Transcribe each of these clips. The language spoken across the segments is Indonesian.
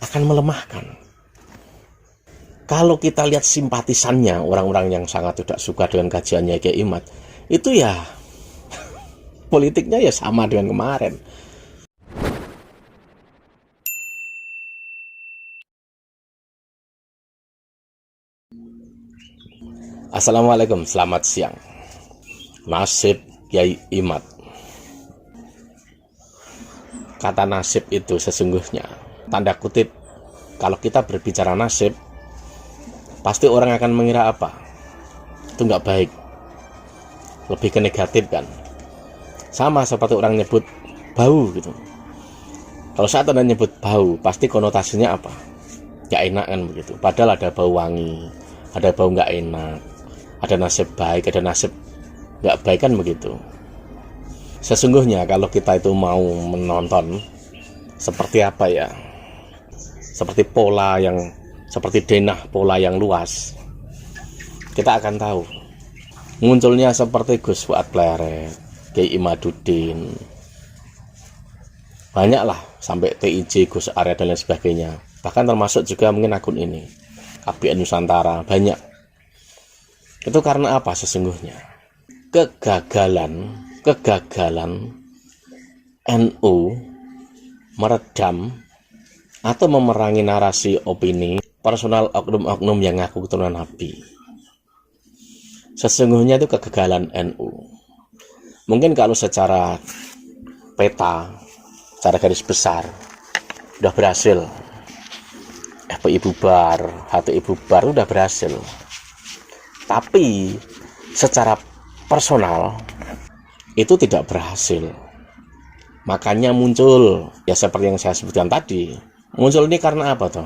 akan melemahkan. Kalau kita lihat simpatisannya, orang-orang yang sangat tidak suka dengan kajiannya Kiai Imad, itu ya politiknya ya sama dengan kemarin. Assalamualaikum, selamat siang. Nasib Kiai Imad. Kata nasib itu sesungguhnya, tanda kutip, kalau kita berbicara nasib, pasti orang akan mengira apa? Itu nggak baik, lebih ke negatif kan. Sama seperti orang nyebut bau gitu. Kalau saat Anda nyebut bau, pasti konotasinya apa? Nggak enak kan begitu. Padahal ada bau wangi, ada bau nggak enak, ada nasib baik, ada nasib nggak baik kan begitu. Sesungguhnya kalau kita itu mau menonton seperti apa ya, seperti pola yang seperti denah pola yang luas, kita akan tahu munculnya seperti Gus Fuad Pleret, Kiai Imaduddin, banyaklah sampai TIJ, Gus Arya dan lain sebagainya. Bahkan termasuk juga mungkin akun ini KBN Nusantara, banyak. Itu karena apa sesungguhnya? Kegagalan NU meredam atau memerangi narasi opini personal oknum-oknum yang ngaku keturunan Nabi. Sesungguhnya itu kegagalan NU. Mungkin kalau secara peta, secara garis besar, udah berhasil. FPI bubar, HTI bubar, udah berhasil. Tapi secara personal itu tidak berhasil. Makanya muncul, ya seperti yang saya sebutkan tadi, muncul ini karena apa toh?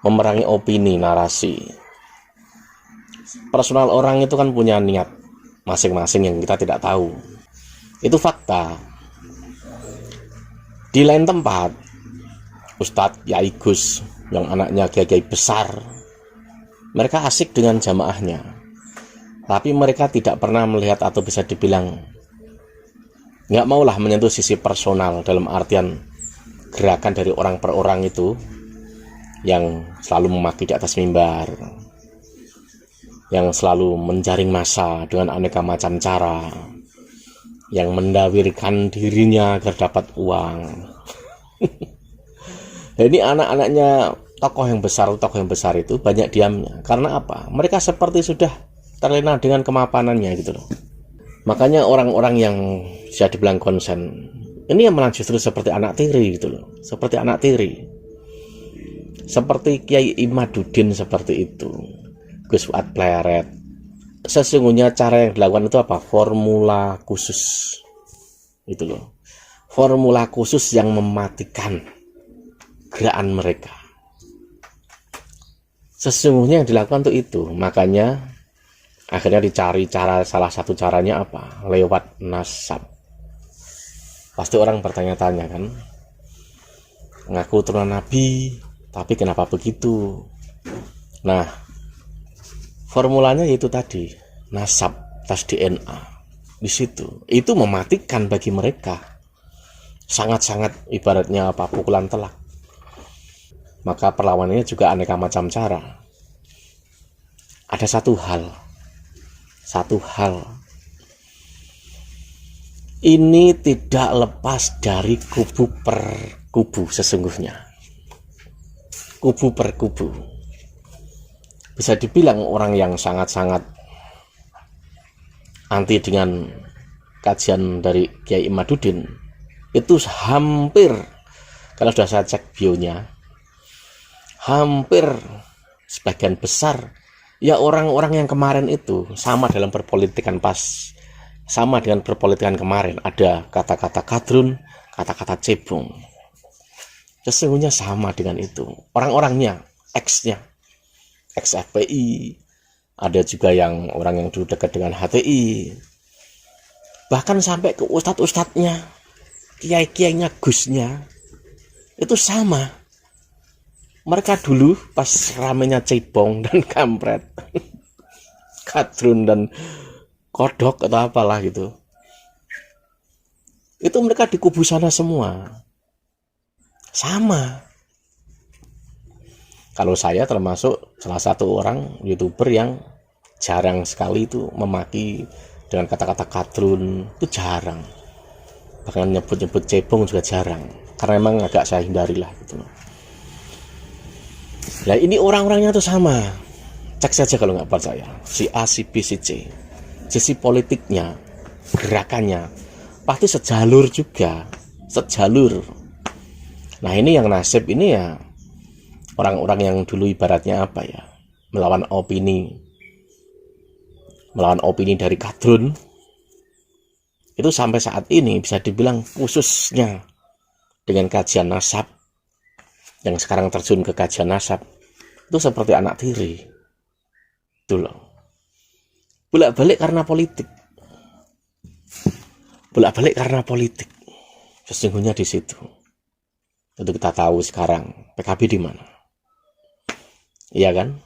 Memerangi opini, narasi. Personal orang itu kan punya niat masing-masing yang kita tidak tahu. Itu fakta. Di lain tempat, Ustadz Yai Gus yang anaknya kiai besar, mereka asik dengan jamaahnya, tapi mereka tidak pernah melihat atau bisa dibilang nggak maulah menyentuh sisi personal, dalam artian gerakan dari orang per orang itu yang selalu memaki di atas mimbar, yang selalu menjaring massa dengan aneka macam cara, yang mendawirkan dirinya agar dapat uang. Ini anak-anaknya tokoh yang besar itu banyak diamnya. Karena apa? Mereka seperti sudah terlena dengan kemapanannya gitu loh. Makanya orang-orang yang bisa dibilang konsen, ini yang malah justru seperti anak tiri gitu loh. Seperti anak tiri. Seperti Kiai Imaduddin seperti itu. Gus Fuad Pleret. Sesungguhnya cara yang dilakukan itu apa? Formula khusus. Gitu loh. Formula khusus yang mematikan gerakan mereka. Sesungguhnya yang dilakukan untuk itu. Makanya akhirnya dicari cara, salah satu caranya apa? Lewat nasab. Pasti orang bertanya-tanya kan, ngaku turunan Nabi, tapi kenapa begitu? Nah, formulanya itu tadi, nasab, tes DNA. Di situ, itu mematikan bagi mereka. Sangat-sangat ibaratnya apa? Pukulan telak. Maka perlawanannya juga aneka macam cara. Ada satu hal ini tidak lepas dari kubu per kubu sesungguhnya. Kubu per kubu. Bisa dibilang orang yang sangat-sangat anti dengan kajian dari Kiai Imaduddin itu hampir, kalau sudah saya cek bionya, hampir sebagian besar ya orang-orang yang kemarin itu sama dalam berpolitikan, pas sama dengan berpolitikan kemarin, ada kata-kata kadrun, kata-kata cebong. Sesungguhnya sama dengan itu. Orang-orangnya, ex-nya, ex-FPI, ada juga yang orang yang dulu dekat dengan HTI, bahkan sampai ke ustadz-ustadznya, kiai-kiainya, gusnya, itu sama. Mereka dulu pas ramenya cebong dan kampret, kadrun dan kodok atau apalah gitu, itu mereka di kubu sana semua. Sama. Kalau saya termasuk salah satu orang YouTuber yang jarang sekali itu memaki dengan kata-kata kadrun, itu jarang. Bahkan nyebut-nyebut cebong juga jarang, karena memang agak saya hindari lah gitu. Nah ini orang-orangnya tuh sama, cek saja kalau nggak percaya. Si A, si B, si C, sisi politiknya, gerakannya pasti sejalur juga, sejalur. Nah ini yang nasib ini ya orang-orang yang dulu ibaratnya apa ya, melawan opini dari kadrun, itu sampai saat ini bisa dibilang khususnya dengan kajian nasab, yang sekarang terjun ke kajian nasab, itu seperti anak tiri itu loh, bolak-balik karena politik, sesungguhnya di situ. Tentu kita tahu sekarang PKB di mana, iya kan?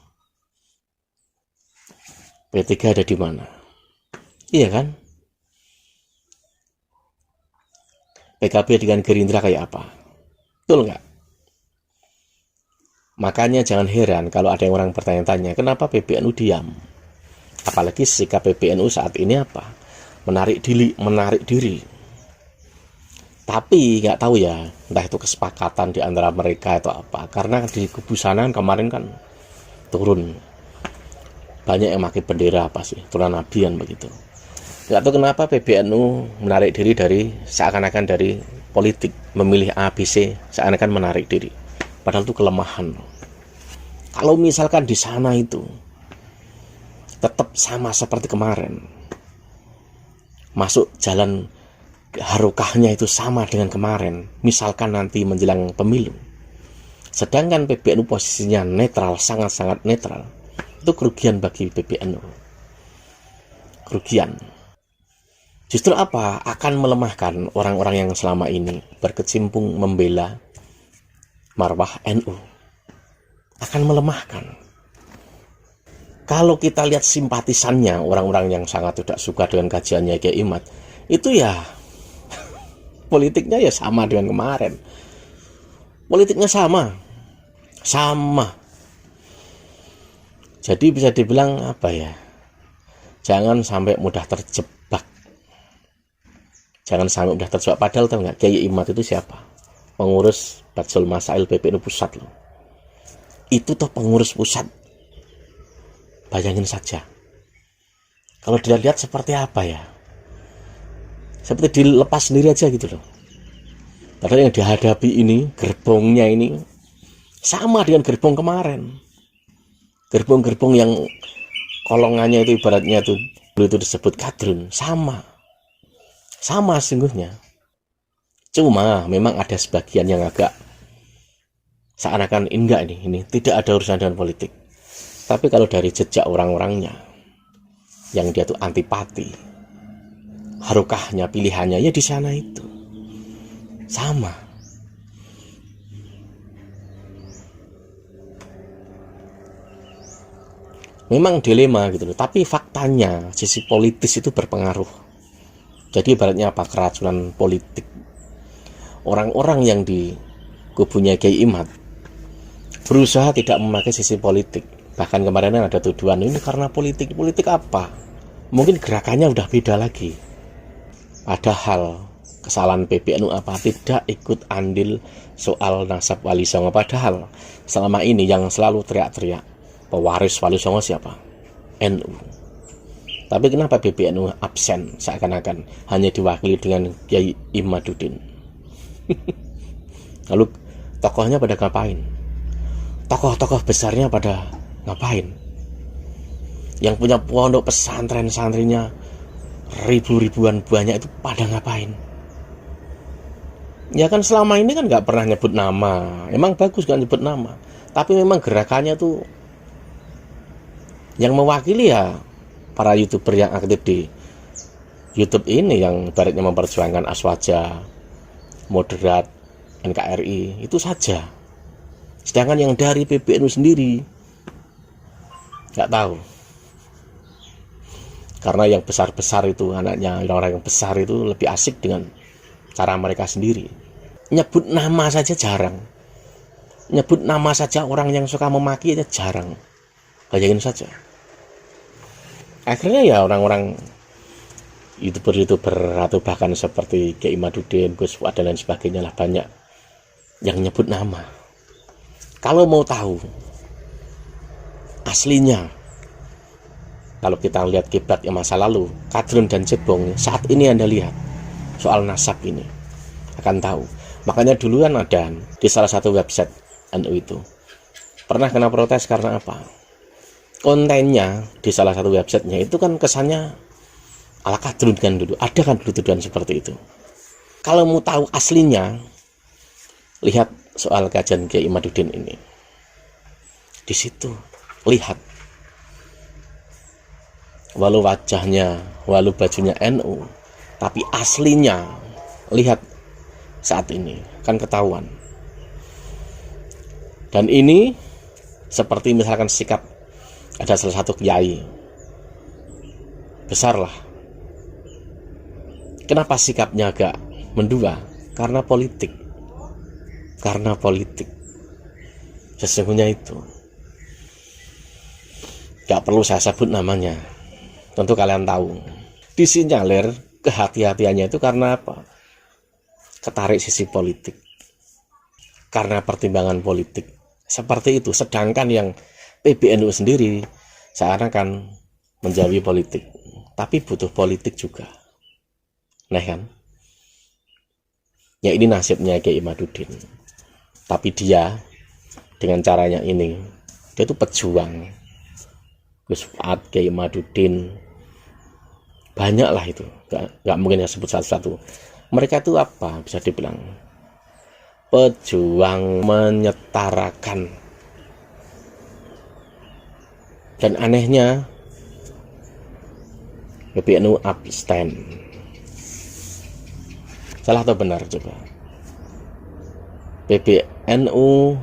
P3 ada di mana, iya kan? PKB dengan Gerindra kayak apa, betul nggak? Makanya jangan heran kalau ada yang orang bertanya-tanya kenapa PBNU diam, apalagi sikap PBNU saat ini apa, menarik diri. Tapi nggak tahu ya, entah itu kesepakatan di antara mereka atau apa, karena di kubu sana kemarin kan turun banyak yang pakai bendera apa sih, turunan nabian begitu. Nggak tahu kenapa PBNU menarik diri dari seakan-akan dari politik, memilih ABC seakan-akan menarik diri, padahal itu kelemahan. Kalau misalkan di sana itu tetap sama seperti kemarin, masuk jalan harokahnya itu sama dengan kemarin, misalkan nanti menjelang pemilu, sedangkan PBNU posisinya netral, sangat-sangat netral, itu kerugian bagi PBNU. Kerugian. Justru apa? Akan melemahkan orang-orang yang selama ini berkecimpung membela marwah NU. Akan melemahkan. Kalau kita lihat simpatisannya, orang-orang yang sangat tidak suka dengan kajiannya Kiai Imad, itu ya politiknya ya sama dengan kemarin. Politiknya sama. Jadi bisa dibilang apa ya, jangan sampai mudah terjebak. Padahal tahu nggak, Kiai Imad itu siapa? Pengurus Batsul Masail PBNU Pusat loh. Itu toh pengurus pusat. Bayangin saja, kalau dilihat seperti apa ya, seperti dilepas sendiri aja gitu loh. Padahal yang dihadapi ini, gerbongnya ini sama dengan gerbong kemarin. Gerbong-gerbong yang kolongannya itu ibaratnya itu disebut kadrun, sama sungguhnya. Cuma memang ada sebagian yang agak seakan-akan enggak, ini tidak ada urusan dengan politik. Tapi kalau dari jejak orang-orangnya yang dia tuh antipati, harokahnya, pilihannya ya di sana itu sama. Memang dilema gitu loh, tapi faktanya sisi politis itu berpengaruh. Jadi ibaratnya apa, keracunan politik. Orang-orang yang di kubunya Kiai Imad berusaha tidak memakai sisi politik. Bahkan kemarin ada tuduhan ini karena politik apa? Mungkin gerakannya udah beda lagi. Padahal kesalahan PBNU apa? Tidak ikut andil soal nasab Wali Songo. Padahal selama ini yang selalu teriak-teriak pewaris Wali Songo siapa? NU. Tapi kenapa PBNU absen, seakan-akan hanya diwakili dengan Kiai Imaduddin? Lalu tokohnya pada ngapain? Tokoh-tokoh besarnya pada ngapain? Yang punya pondok pesantren, santrinya ribuan banyak itu pada ngapain? Ya kan selama ini kan nggak pernah nyebut nama. Emang bagus kan nyebut nama, tapi memang gerakannya tuh yang mewakili ya para YouTuber yang aktif di YouTube ini, yang ibaratnya memperjuangkan Aswaja, moderat, NKRI, itu saja. Sedangkan yang dari PBNU sendiri nggak tahu. Karena yang besar-besar itu, anaknya orang-orang yang besar itu lebih asik dengan cara mereka sendiri. Nyebut nama saja jarang. nyebut nama saja orang yang suka memaki aja jarang. Bayangin saja. Akhirnya ya orang-orang YouTuber atau bahkan seperti Kiai Madudin, Gus Fuad dan lain sebagainya lah, banyak yang nyebut nama. Kalau mau tahu aslinya, kalau kita lihat kiblat yang masa lalu, Kadrun dan Cebong, saat ini Anda lihat soal nasab ini akan tahu. Makanya dulu kan ada di salah satu website NU itu pernah kena protes karena apa? Kontennya di salah satu websitenya itu kan kesannya ala Kadrun kan dulu. Ada kan dulu tuduhan seperti itu. Kalau mau tahu aslinya, lihat soal kajian Kiai Madudin ini. Di situ lihat, walau wajahnya, walau bajunya NU, tapi aslinya lihat saat ini kan ketahuan. Dan ini seperti misalkan sikap ada salah satu kiai besar lah. Kenapa sikapnya agak mendua? Karena politik. Karena politik. Sesungguhnya itu. Gak perlu saya sebut namanya. Tentu kalian tahu. Disinyalir kehati-hatiannya itu karena apa? Ketarik sisi politik. Karena pertimbangan politik. Seperti itu. Sedangkan yang PBNU sendiri seakan menjauhi politik, tapi butuh politik juga. Nah kan, ya ini nasibnya Kiai Madudin. Tapi dia dengan caranya ini, dia itu pejuang. Gus Fuad, Kiai Madudin, banyak lah itu, gak mungkin ya sebut satu-satu. Mereka itu apa? Bisa dibilang pejuang menyetarakan. Dan anehnya PBNU abstain. Salah atau benar coba? PBNU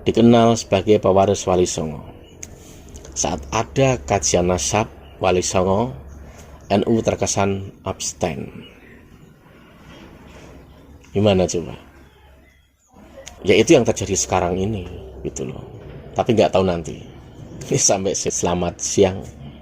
dikenal sebagai pewaris Wali Songo. Saat ada kajian nasab Wali Songo, NU terkesan abstain. Gimana coba? Ya itu yang terjadi sekarang ini gitu loh. Tapi nggak tahu nanti. Sampai selamat siang.